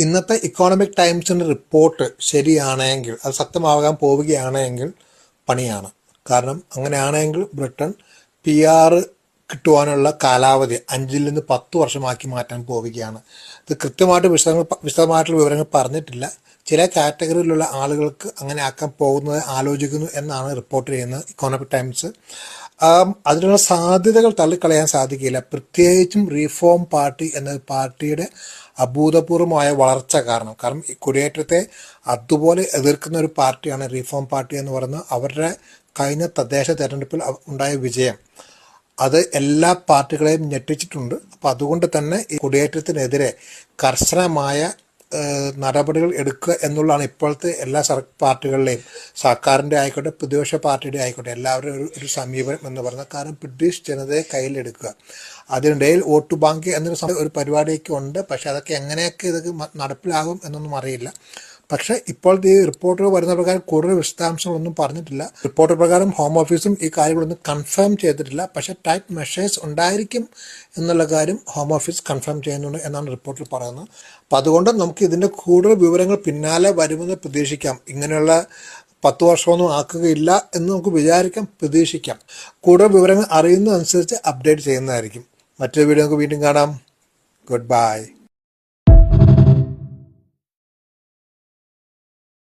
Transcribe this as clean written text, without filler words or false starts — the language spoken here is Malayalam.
ഇന്നത്തെ ഇക്കോണമിക് ടൈംസിൻ്റെ റിപ്പോർട്ട് ശരിയാണെങ്കിൽ, അത് സത്യമാകാൻ പോവുകയാണെങ്കിൽ പണിയാണ്. കാരണം അങ്ങനെയാണെങ്കിൽ ബ്രിട്ടൻ PR കിട്ടുവാനുള്ള കാലാവധി 5 നിന്ന് 10 വർഷമാക്കി മാറ്റാൻ പോവുകയാണ്. ഇത് കൃത്യമായിട്ട് വിശദമായിട്ടുള്ള വിവരങ്ങൾ പറഞ്ഞിട്ടില്ല. ചില കാറ്റഗറിയിലുള്ള ആളുകൾക്ക് അങ്ങനെ ആക്കാൻ പോകുന്നത് ആലോചിക്കുന്നു എന്നാണ് റിപ്പോർട്ട് ചെയ്യുന്നത് ഇക്കോണമിക് ടൈംസ്. അതിനുള്ള സാധ്യതകൾ തള്ളിക്കളയാൻ സാധിക്കില്ല. പ്രത്യേകിച്ചും റീഫോം പാർട്ടി എന്ന പാർട്ടിയുടെ അഭൂതപൂർവമായ വളർച്ച കാരണം ഈ കുടിയേറ്റത്തെ അതുപോലെ എതിർക്കുന്ന ഒരു പാർട്ടിയാണ് റീഫോം പാർട്ടി എന്ന് പറയുന്നത്. അവരുടെ കഴിഞ്ഞ തദ്ദേശ തെരഞ്ഞെടുപ്പിൽ ഉണ്ടായ വിജയം അത് എല്ലാ പാർട്ടികളെയും ഞെട്ടിച്ചിട്ടുണ്ട്. അപ്പോൾ അതുകൊണ്ട് തന്നെ ഈ കുടിയേറ്റത്തിനെതിരെ കർശനമായ നടപടികൾ എടുക്കുക എന്നുള്ളതാണ് ഇപ്പോഴത്തെ എല്ലാ പാർട്ടികളിലെയും, സർക്കാരിൻ്റെ ആയിക്കോട്ടെ പ്രതിപക്ഷ പാർട്ടിയുടെ ആയിക്കോട്ടെ, എല്ലാവരും ഒരു സമീപനം എന്ന് പറയുന്നത്. കാരണം ബ്രിട്ടീഷ് ജനതയെ കയ്യിലെടുക്കുക. അതിനിടയിൽ വോട്ട് ബാങ്ക് എന്നൊരു പരിപാടിയൊക്കെ ഉണ്ട്. പക്ഷെ അതൊക്കെ എങ്ങനെയൊക്കെ ഇതൊക്കെ നടപ്പിലാകും എന്നൊന്നും അറിയില്ല. പക്ഷേ ഇപ്പോഴത്തെ ഈ റിപ്പോർട്ടുകൾ വരുന്ന പ്രകാരം കൂടുതൽ വിശദാംശങ്ങളൊന്നും പറഞ്ഞിട്ടില്ല. റിപ്പോർട്ട് പ്രകാരം ഹോം ഓഫീസും ഈ കാര്യങ്ങളൊന്നും കൺഫേം ചെയ്തിട്ടില്ല. പക്ഷേ ടൈറ്റ് മെഷേഴ്സ് ഉണ്ടായിരിക്കും എന്നുള്ള കാര്യം ഹോം ഓഫീസ് കൺഫേം ചെയ്യുന്നുണ്ട് എന്നാണ് റിപ്പോർട്ടിൽ പറയുന്നത്. അപ്പോൾ അതുകൊണ്ട് നമുക്ക് ഇതിൻ്റെ കൂടുതൽ വിവരങ്ങൾ പിന്നാലെ വരുമെന്ന് പ്രതീക്ഷിക്കാം. ഇങ്ങനെയുള്ള 10 വർഷമൊന്നും ആക്കുകയില്ല എന്ന് നമുക്ക് പ്രതീക്ഷിക്കാം. കൂടുതൽ വിവരങ്ങൾ അറിയുന്നതനുസരിച്ച് അപ്ഡേറ്റ് ചെയ്യുന്നതായിരിക്കും. മറ്റൊരു വീഡിയോ നമുക്ക് വീണ്ടും കാണാം. Good bye.